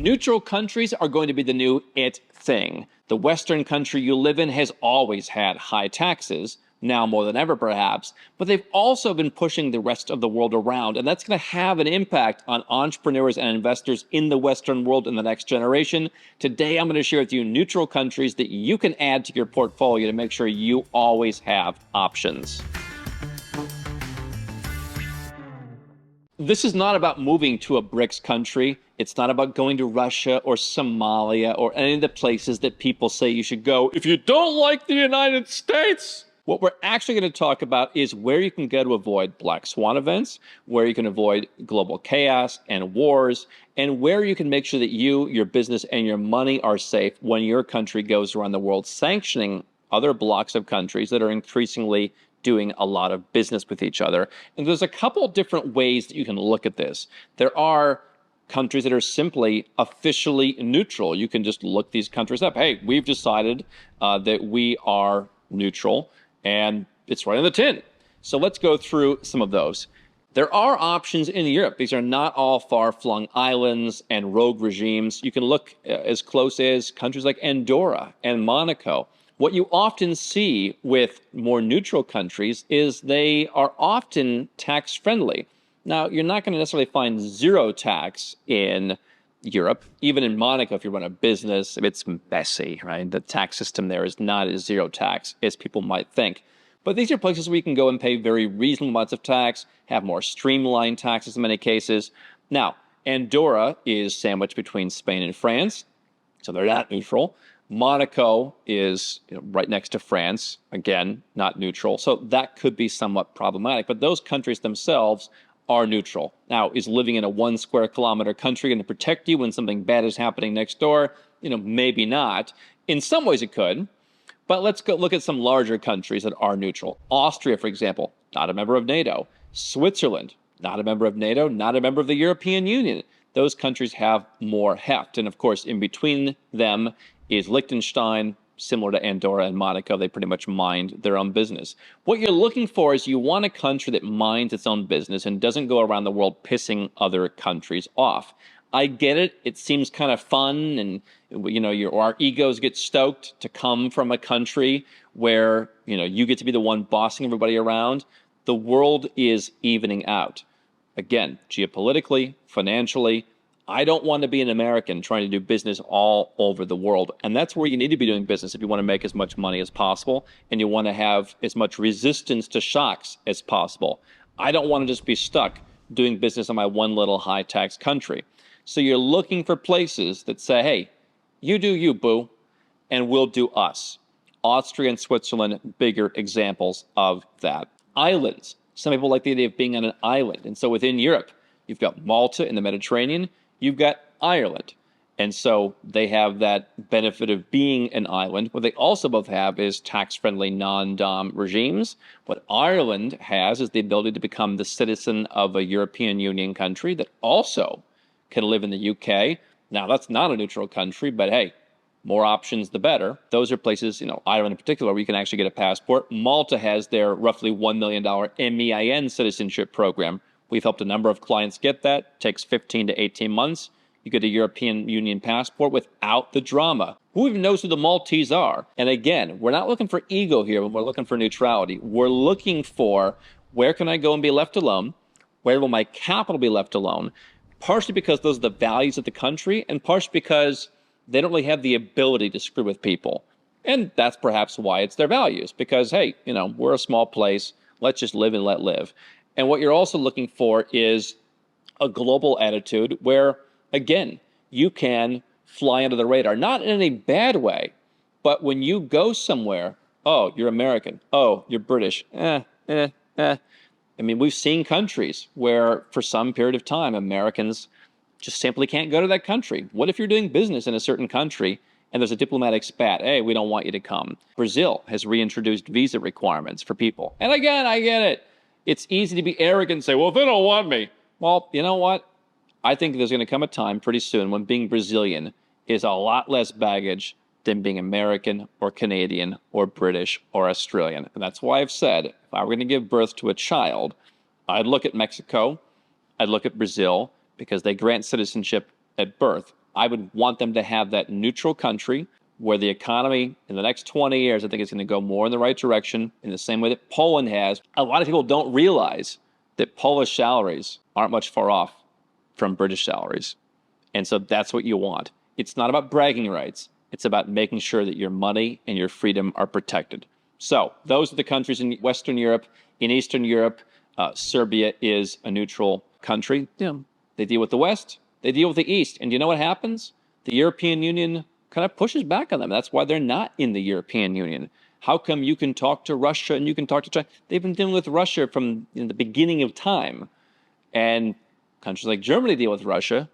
Neutral countries are going to be the new it thing. The Western country you live in has always had high taxes, now more than ever perhaps, but they've also been pushing the rest of the world around, and that's going to have an impact on entrepreneurs and investors in the Western world in the next generation. Today, I'm going to share with you neutral countries that you can add to your portfolio to make sure you always have options. This is not about moving to a BRICS country. It's not about going to Russia or Somalia or any of the places that people say you should go if you don't like the United States. What we're actually going to talk about is where you can go to avoid black swan events, where you can avoid global chaos and wars, and where you can make sure that you, your business, and your money are safe when your country goes around the world sanctioning other blocks of countries that are increasingly doing a lot of business with each other. And there's a couple different ways that you can look at this. There are countries that are simply officially neutral. You can just look these countries up. Hey, we've decided that we are neutral, and it's right on the tin. So let's go through some of those. There are options in Europe. These are not all far-flung islands and rogue regimes. You can look as close as countries like Andorra and Monaco. What you often see with more neutral countries is they are often tax-friendly. Now, you're not going to necessarily find zero tax in Europe. Even in Monaco, if you run a business, it's messy, right? The tax system there is not as zero tax as people might think. But these are places where you can go and pay very reasonable amounts of tax, have more streamlined taxes in many cases. Now, Andorra is sandwiched between Spain and France, so they're not neutral. Monaco is right next to France, again, not neutral. So that could be somewhat problematic. But those countries themselves are neutral. Now, is living in a 1 square kilometer country going to protect you when something bad is happening next door? Maybe not. In some ways it could. But let's go look at some larger countries that are neutral. Austria, for example, not a member of NATO. Switzerland, not a member of NATO, not a member of the European Union. Those countries have more heft. And of course, in between them is Liechtenstein, similar to Andorra and Monaco. They pretty much mind their own business. What you're looking for is you want a country that minds its own business and doesn't go around the world pissing other countries off. I get it. It seems kind of fun, and our egos get stoked to come from a country where you get to be the one bossing everybody around. The world is evening out. Again, geopolitically, financially, I don't want to be an American trying to do business all over the world. And that's where you need to be doing business if you want to make as much money as possible and you want to have as much resistance to shocks as possible. I don't want to just be stuck doing business in my one little high-tax country. So you're looking for places that say, hey, you do you, boo, and we'll do us. Austria and Switzerland, bigger examples of that. Islands. Some people like the idea of being on an island. And so within Europe, you've got Malta in the Mediterranean. You've got Ireland. And so they have that benefit of being an island. What they also both have is tax-friendly non-dom regimes. What Ireland has is the ability to become the citizen of a European Union country that also can live in the UK. Now, that's not a neutral country, but hey, more options, the better. Those are places, Ireland in particular, where you can actually get a passport. Malta has their roughly $1 million MEIN citizenship program. We've helped a number of clients get that. It takes 15 to 18 months. You get a European Union passport without the drama. Who even knows who the Maltese are? And again, we're not looking for ego here when we're looking for neutrality. We're looking for where can I go and be left alone? Where will my capital be left alone? Partially because those are the values of the country, and partially because they don't really have the ability to screw with people. And that's perhaps why it's their values. Because, hey, we're a small place. Let's just live and let live. And what you're also looking for is a global attitude where, again, you can fly under the radar. Not in any bad way, but when you go somewhere, oh, you're American. Oh, you're British. I mean, we've seen countries where for some period of time, Americans just simply can't go to that country. What if you're doing business in a certain country and there's a diplomatic spat? Hey, we don't want you to come. Brazil has reintroduced visa requirements for people. And again, I get it. It's easy to be arrogant and say, well, they don't want me. Well, you know what? I think there's going to come a time pretty soon when being Brazilian is a lot less baggage than being American or Canadian or British or Australian. And that's why I've said, if I were going to give birth to a child, I'd look at Mexico, I'd look at Brazil, because they grant citizenship at birth. I would want them to have that neutral country where the economy in the next 20 years, I think it's going to go more in the right direction in the same way that Poland has. A lot of people don't realize that Polish salaries aren't much far off from British salaries. And so that's what you want. It's not about bragging rights. It's about making sure that your money and your freedom are protected. So those are the countries in Western Europe. In Eastern Europe, Serbia is a neutral country. They deal with the West. They deal with the East. And you know what happens? The European Union kind of pushes back on them. That's why they're not in the European Union. How come you can talk to Russia and you can talk to China? They've been dealing with Russia from the beginning of time. And countries like Germany deal with Russia.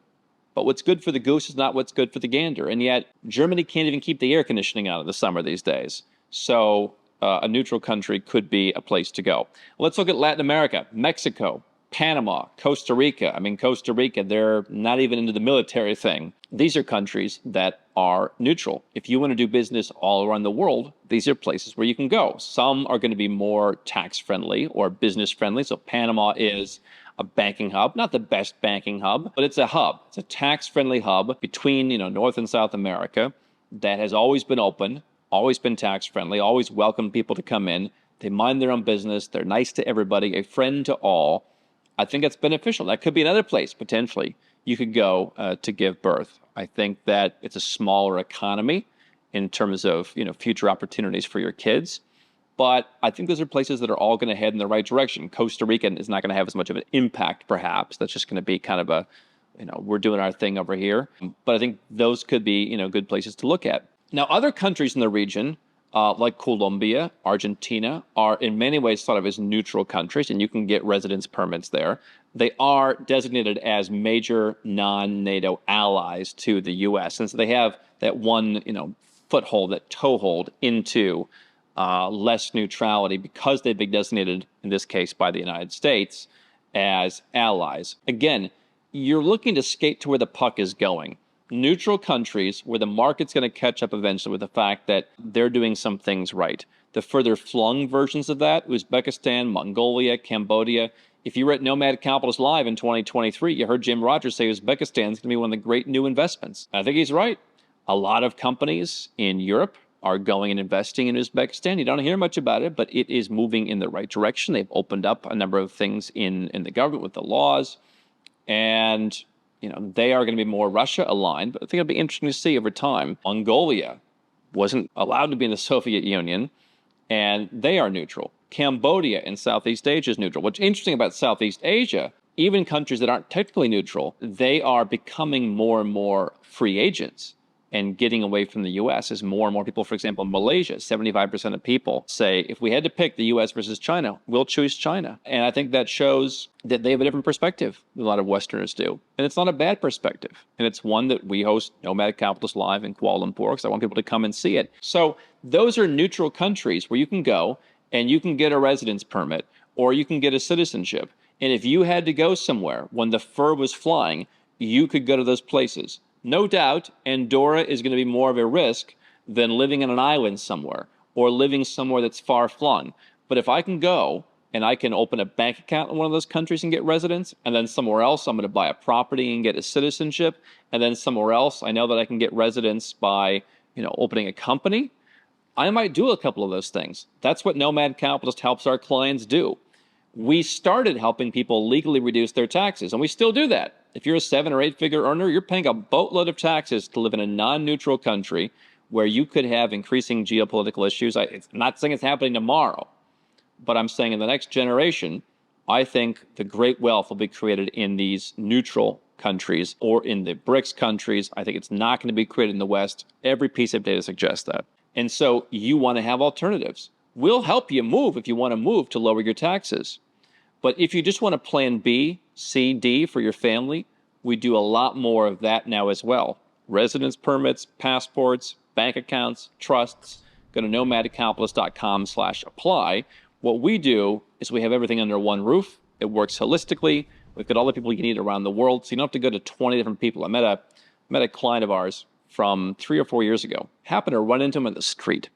But what's good for the goose is not what's good for the gander. And yet, Germany can't even keep the air conditioning on in the summer these days. So a neutral country could be a place to go. Let's look at Latin America, Mexico, Panama, Costa Rica. I mean, Costa Rica, they're not even into the military thing. These are countries that are neutral. If you want to do business all around the world, these are places where you can go. Some are going to be more tax-friendly or business-friendly. So Panama is a banking hub, not the best banking hub, but it's a hub. It's a tax-friendly hub between, North and South America that has always been open, always been tax-friendly, always welcomed people to come in. They mind their own business. They're nice to everybody, a friend to all. I think that's beneficial. That could be another place, potentially, you could go to give birth. I think that it's a smaller economy in terms of, future opportunities for your kids. But I think those are places that are all going to head in the right direction. Costa Rica is not going to have as much of an impact, perhaps. That's just going to be kind of a, we're doing our thing over here. But I think those could be, good places to look at. Now, other countries in the region, like Colombia, Argentina, are in many ways thought of as neutral countries, and you can get residence permits there. They are designated as major non-NATO allies to the U.S., and so they have that one, foothold, that toehold into less neutrality because they've been designated, in this case, by the United States as allies. Again, you're looking to skate to where the puck is going. Neutral countries where the market's going to catch up eventually with the fact that they're doing some things right. The further flung versions of that, Uzbekistan, Mongolia, Cambodia. If you were at Nomad Capitalist Live in 2023, you heard Jim Rogers say Uzbekistan is going to be one of the great new investments. I think he's right. A lot of companies in Europe are going and investing in Uzbekistan. You don't hear much about it, but it is moving in the right direction. They've opened up a number of things in the government with the laws. And they are going to be more Russia aligned, but I think it'll be interesting to see over time. Mongolia wasn't allowed to be in the Soviet Union, and they are neutral. Cambodia in Southeast Asia is neutral. What's interesting about Southeast Asia, even countries that aren't technically neutral, they are becoming more and more free agents and getting away from the U.S. as more and more people, for example, Malaysia, 75% of people say, if we had to pick the U.S. versus China, we'll choose China. And I think that shows that they have a different perspective than a lot of Westerners do. And it's not a bad perspective. And it's one that we host Nomad Capitalist Live in Kuala Lumpur because I want people to come and see it. So those are neutral countries where you can go and you can get a residence permit or you can get a citizenship. And if you had to go somewhere when the fur was flying, you could go to those places. No doubt, Andorra is going to be more of a risk than living on an island somewhere or living somewhere that's far-flung. But if I can go and I can open a bank account in one of those countries and get residence, and then somewhere else I'm going to buy a property and get a citizenship, and then somewhere else I know that I can get residence by, opening a company, I might do a couple of those things. That's what Nomad Capitalist helps our clients do. We started helping people legally reduce their taxes, and we still do that. If you're a 7 or 8-figure earner, you're paying a boatload of taxes to live in a non-neutral country where you could have increasing geopolitical issues. I'm not saying it's happening tomorrow, but I'm saying in the next generation, I think the great wealth will be created in these neutral countries or in the BRICS countries. I think it's not going to be created in the West. Every piece of data suggests that. And so you want to have alternatives. We'll help you move if you want to move to lower your taxes. But if you just want a plan B, C, D for your family, we do a lot more of that now as well. Residence permits, passports, bank accounts, trusts. Go to nomadcapitalist.com/apply. What we do is we have everything under one roof. It works holistically. We've got all the people you need around the world, so you don't have to go to 20 different people. I met a client of ours from 3 or 4 years ago. Happened to run into him in the street.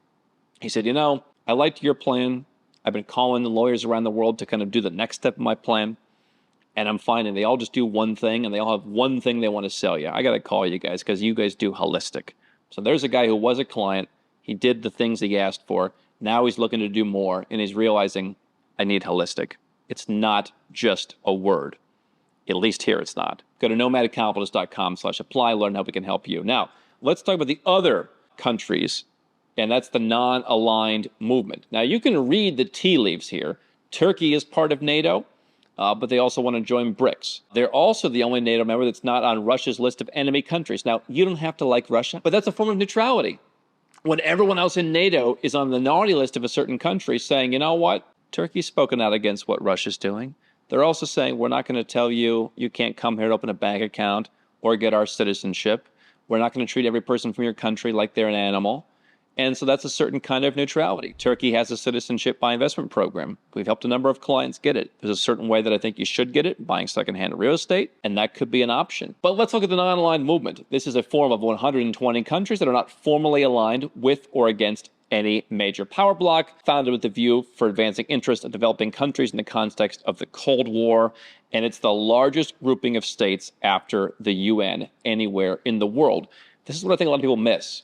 He said, I liked your plan. I've been calling the lawyers around the world to kind of do the next step of my plan. And I'm finding they all just do one thing, and they all have one thing they want to sell you. I got to call you guys because you guys do holistic. So there's a guy who was a client. He did the things he asked for. Now he's looking to do more, and he's realizing, I need holistic. It's not just a word. At least here it's not. Go to nomadcapitalist.com/apply, learn how we can help you. Now, let's talk about the other countries, and that's the non-aligned movement. Now, you can read the tea leaves here. Turkey is part of NATO, but they also want to join BRICS. They're also the only NATO member that's not on Russia's list of enemy countries. Now, you don't have to like Russia, but that's a form of neutrality. When everyone else in NATO is on the naughty list of a certain country saying, you know what, Turkey's spoken out against what Russia's doing. They're also saying, we're not going to tell you you can't come here to open a bank account or get our citizenship. We're not going to treat every person from your country like they're an animal. And so that's a certain kind of neutrality. Turkey has a citizenship by investment program. We've helped a number of clients get it. There's a certain way that I think you should get it, buying secondhand real estate, and that could be an option. But let's look at the non-aligned movement. This is a form of 120 countries that are not formally aligned with or against any major power bloc, founded with the view for advancing interests of developing countries in the context of the Cold War. And it's the largest grouping of states after the UN anywhere in the world. This is what I think a lot of people miss.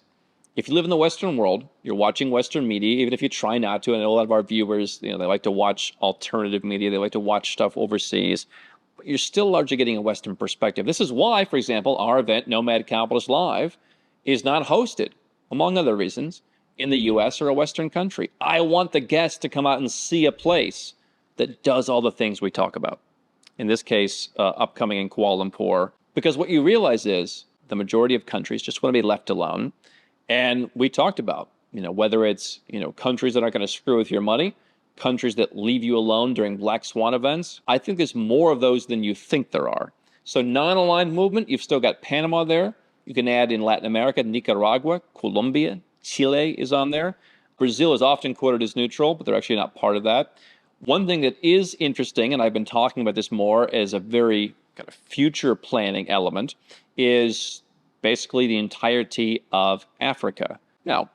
If you live in the Western world, you're watching Western media, even if you try not to. I know a lot of our viewers, they like to watch alternative media. They like to watch stuff overseas. But you're still largely getting a Western perspective. This is why, for example, our event, Nomad Capitalist Live, is not hosted, among other reasons, in the U.S. or a Western country. I want the guests to come out and see a place that does all the things we talk about. In this case, upcoming in Kuala Lumpur, because what you realize is the majority of countries just want to be left alone. And we talked about, whether it's, countries that aren't going to screw with your money, countries that leave you alone during black swan events. I think there's more of those than you think there are. So non-aligned movement, you've still got Panama there. You can add in Latin America, Nicaragua, Colombia, Chile is on there. Brazil is often quoted as neutral, but they're actually not part of that. One thing that is interesting, and I've been talking about this more as a very kind of future planning element, is basically the entirety of Africa. Now,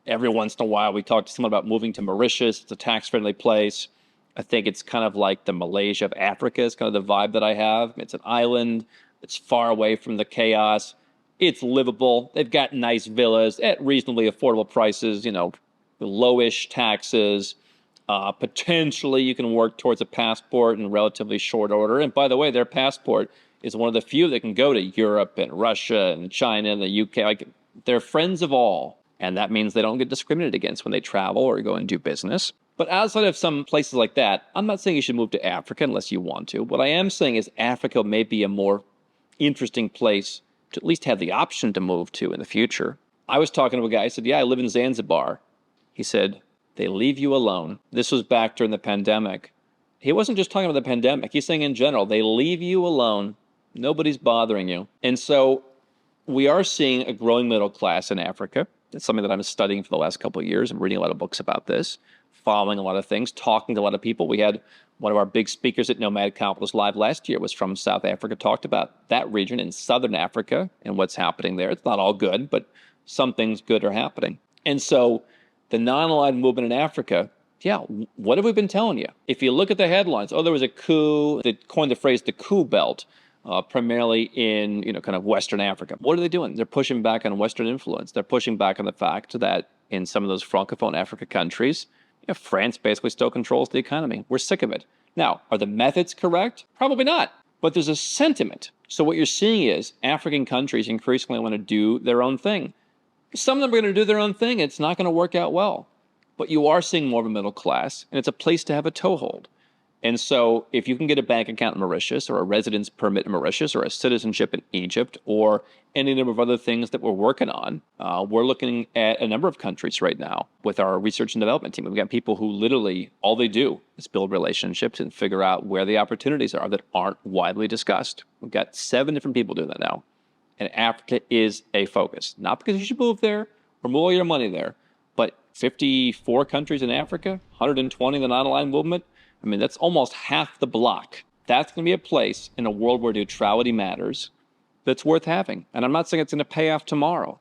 every once in a while we talk to someone about moving to Mauritius. It's a tax-friendly place. I think it's kind of like the Malaysia of Africa is kind of the vibe that I have. It's an island. It's far away from the chaos. It's livable. They've got nice villas at reasonably affordable prices, lowish taxes. Potentially you can work towards a passport in relatively short order. And by the way, their passport is one of the few that can go to Europe and Russia and China and the UK. Like, they're friends of all. And that means they don't get discriminated against when they travel or go and do business. But outside of some places like that, I'm not saying you should move to Africa unless you want to. What I am saying is Africa may be a more interesting place to at least have the option to move to in the future. I was talking to a guy, I said, yeah, I live in Zanzibar. He said, they leave you alone. This was back during the pandemic. He wasn't just talking about the pandemic. He's saying in general, they leave you alone. Nobody's bothering you. And so we are seeing a growing middle class in Africa. It's something that I'm studying for the last couple of years. I'm reading a lot of books about this, following a lot of things, talking to a lot of people. We had one of our big speakers at Nomad Capitalist Live last year was from South Africa, talked about that region in Southern Africa and what's happening there. It's not all good, but some things good are happening. And so the non-aligned movement in Africa, yeah, what have we been telling you? If you look at the headlines, there was a coup. They coined the phrase the coup belt, primarily in kind of Western Africa. What are they doing? They're pushing back on Western influence. They're pushing back on the fact that in some of those Francophone Africa countries, France basically still controls the economy. We're sick of it. Now, are the methods correct? Probably not. But there's a sentiment. So what you're seeing is African countries increasingly want to do their own thing. Some of them are going to do their own thing. It's not going to work out well. But you are seeing more of a middle class, and it's a place to have a toehold. And so if you can get a bank account in Mauritius or a residence permit in Mauritius or a citizenship in Egypt or any number of other things that we're working on, we're looking at a number of countries right now with our research and development team. We've got people who literally all they do is build relationships and figure out where the opportunities are that aren't widely discussed. We've got 7 different people doing that now. And Africa is a focus. Not because you should move there or move all your money there, but 54 countries in Africa, 120 in the non-aligned movement. I mean, that's almost half the block. That's going to be a place in a world where neutrality matters that's worth having. And I'm not saying it's going to pay off tomorrow.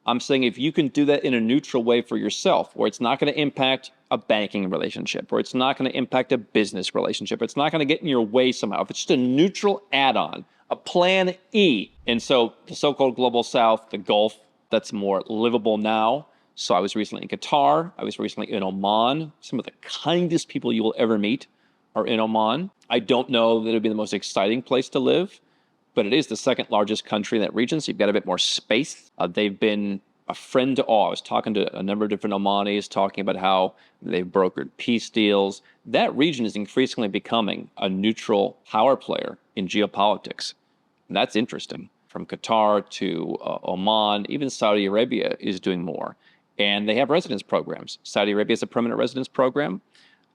I'm saying if you can do that in a neutral way for yourself, where it's not going to impact a banking relationship, or it's not going to impact a business relationship. It's not going to get in your way somehow. If it's just a neutral add-on, a plan E. And so the so-called global south, the Gulf, that's more livable now. So I was recently in Qatar. I was recently in Oman. Some of the kindest people you will ever meet are in Oman. I don't know that it would be the most exciting place to live, but it is the second largest country in that region, so you've got a bit more space. They've been a friend to all. I was talking to a number of different Omanis, talking about how they've brokered peace deals. That region is increasingly becoming a neutral power player in geopolitics. And that's interesting. From Qatar to Oman, even Saudi Arabia is doing more. And they have residence programs. Saudi Arabia has a permanent residence program.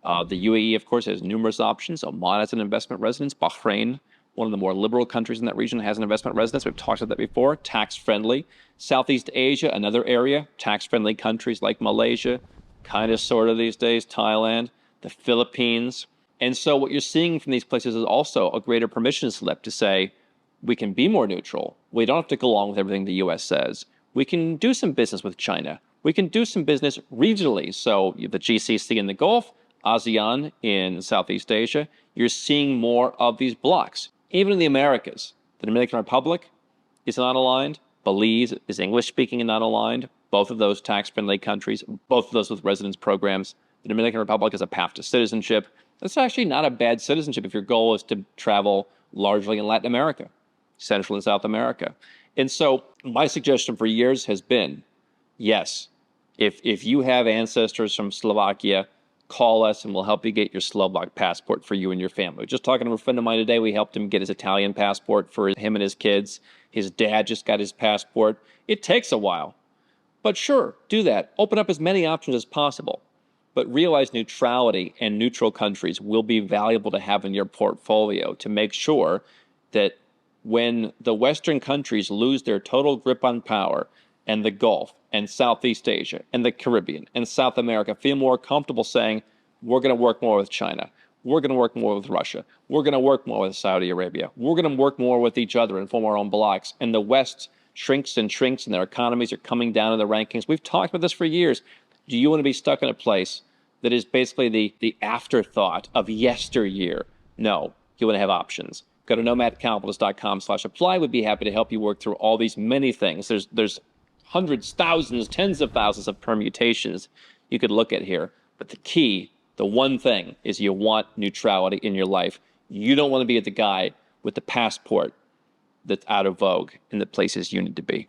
The UAE, of course, has numerous options. Oman has an investment residence. Bahrain, one of the more liberal countries in that region, has an investment residence. We've talked about that before. Tax-friendly. Southeast Asia, another area. Tax-friendly countries like Malaysia, kind of sort of these days, Thailand, the Philippines. And so what you're seeing from these places is also a greater permission slip to say, we can be more neutral. We don't have to go along with everything the U.S. says. We can do some business with China. We can do some business regionally. So you have the GCC in the Gulf, ASEAN in Southeast Asia. You're seeing more of these blocks. Even in the Americas, the Dominican Republic is not aligned. Belize is English-speaking and not aligned. Both of those tax-friendly countries, both of those with residence programs. The Dominican Republic has a path to citizenship. That's actually not a bad citizenship if your goal is to travel largely in Latin America, Central and South America. And so my suggestion for years has been, yes, if you have ancestors from Slovakia, call us and we'll help you get your Slovak passport for you and your family. Just talking to a friend of mine today, we helped him get his Italian passport for him and his kids. His dad just got his passport. It takes a while. But sure, do that. Open up as many options as possible. But realize neutrality and neutral countries will be valuable to have in your portfolio to make sure that when the Western countries lose their total grip on power, and the Gulf, and Southeast Asia, and the Caribbean, and South America feel more comfortable saying, we're going to work more with China, we're going to work more with Russia, we're going to work more with Saudi Arabia, we're going to work more with each other and form our own blocs, and the West shrinks and shrinks, and their economies are coming down in the rankings. We've talked about this for years. Do you want to be stuck in a place that is basically the afterthought of yesteryear? No, you want to have options. Go to nomadcapitalist.com/apply. We'd be happy to help you work through all these many things. There's hundreds, thousands, tens of thousands of permutations you could look at here. But the key, the one thing, is you want neutrality in your life. You don't want to be the guy with the passport that's out of vogue in the places you need to be.